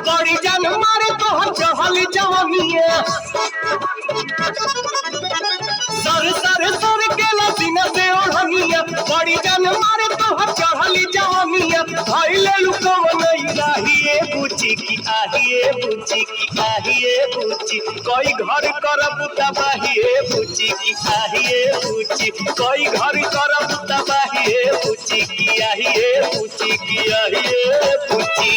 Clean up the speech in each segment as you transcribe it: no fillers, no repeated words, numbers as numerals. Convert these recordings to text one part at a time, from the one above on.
बड़ी जान मारे तोहर चहल जवानिया सर सर सर के सीना से ओढ़निया बड़ी जान मारे तोहर चहल जवानिया धइले लुकव नहीं राहिए बुची की आहिए बुची की आहिए बुची कोई घर करब तबाहिए बुची की आहिए बुची कोई घर करब तबाहिए बुची की आहिए बुची की आहिए बुची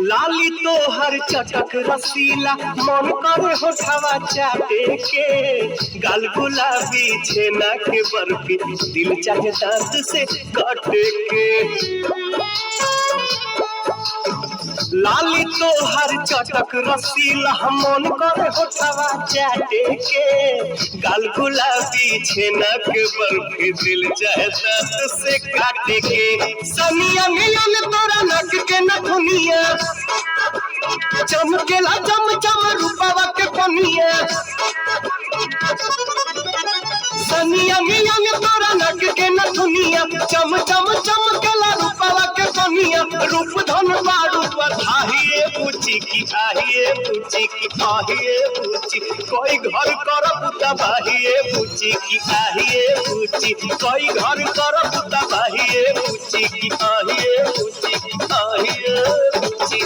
लाली तो हर चटक रसीला मन करे होठवा चाटे के गाल गुलाबी छेना के बर्फी दिल चाहे दांत से काटे के लाली तो हर चटक रसीला मन करे होठवा चाटे के गाल गुलाबी छेना के बर्फी दिल चाहे दांत से काटे के सनिया मिलन तोरा नक के नथुनिया चमकेला चम चम रूपवा के पनिया सनिया मिलन तोरा नक के नथुनिया चम चम चमकेला रूपवा के पनिया रूप धन बारू धाहिए पूछी की आहिए पूछी की आहिए पूछी कोई घर करब तबाहिए पूछी की आहिए पूछी कोई घर करब तबाहिए पूछी की आहिए पूछी की आहिए पूछी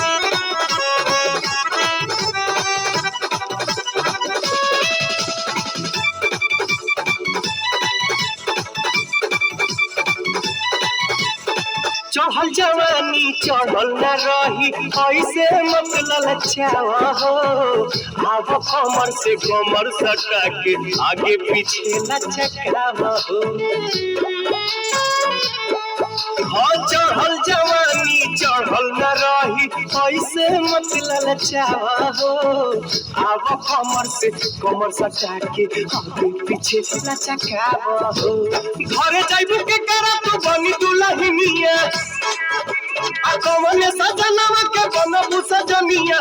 चढ़ल जवानी चढ़ल न रही ऐसे मत ललचावा हो आब कमर से कमर सटा के आगे पीछे लचकावा हो चढ़ल जवानी चढ़ल न रही ऐसे मत ललचावा हो आब कमर से कमर सटा के आगे पीछे लचकावा हो घरे जाइबू के करा तू बनी दुल्हनिया कौन सजनवा के बनबू सजनिया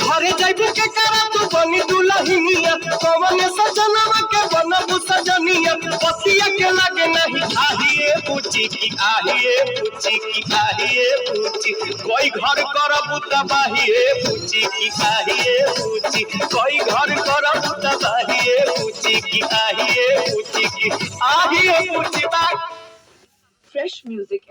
घरे जाइबू के करा तू बनी दुल्हनिया कौन सजनवा के बनबू सजनिया पतिया के लागे नहीं आहिए पूछी की आहिए पूछी की आहिए पूछी कोई घर करबू तबाहिए पूछी की आहिए पूछी कोई घर करबू तबाहिए पूछी की आहिए पूछी की आहिए पूछी बात Fresh music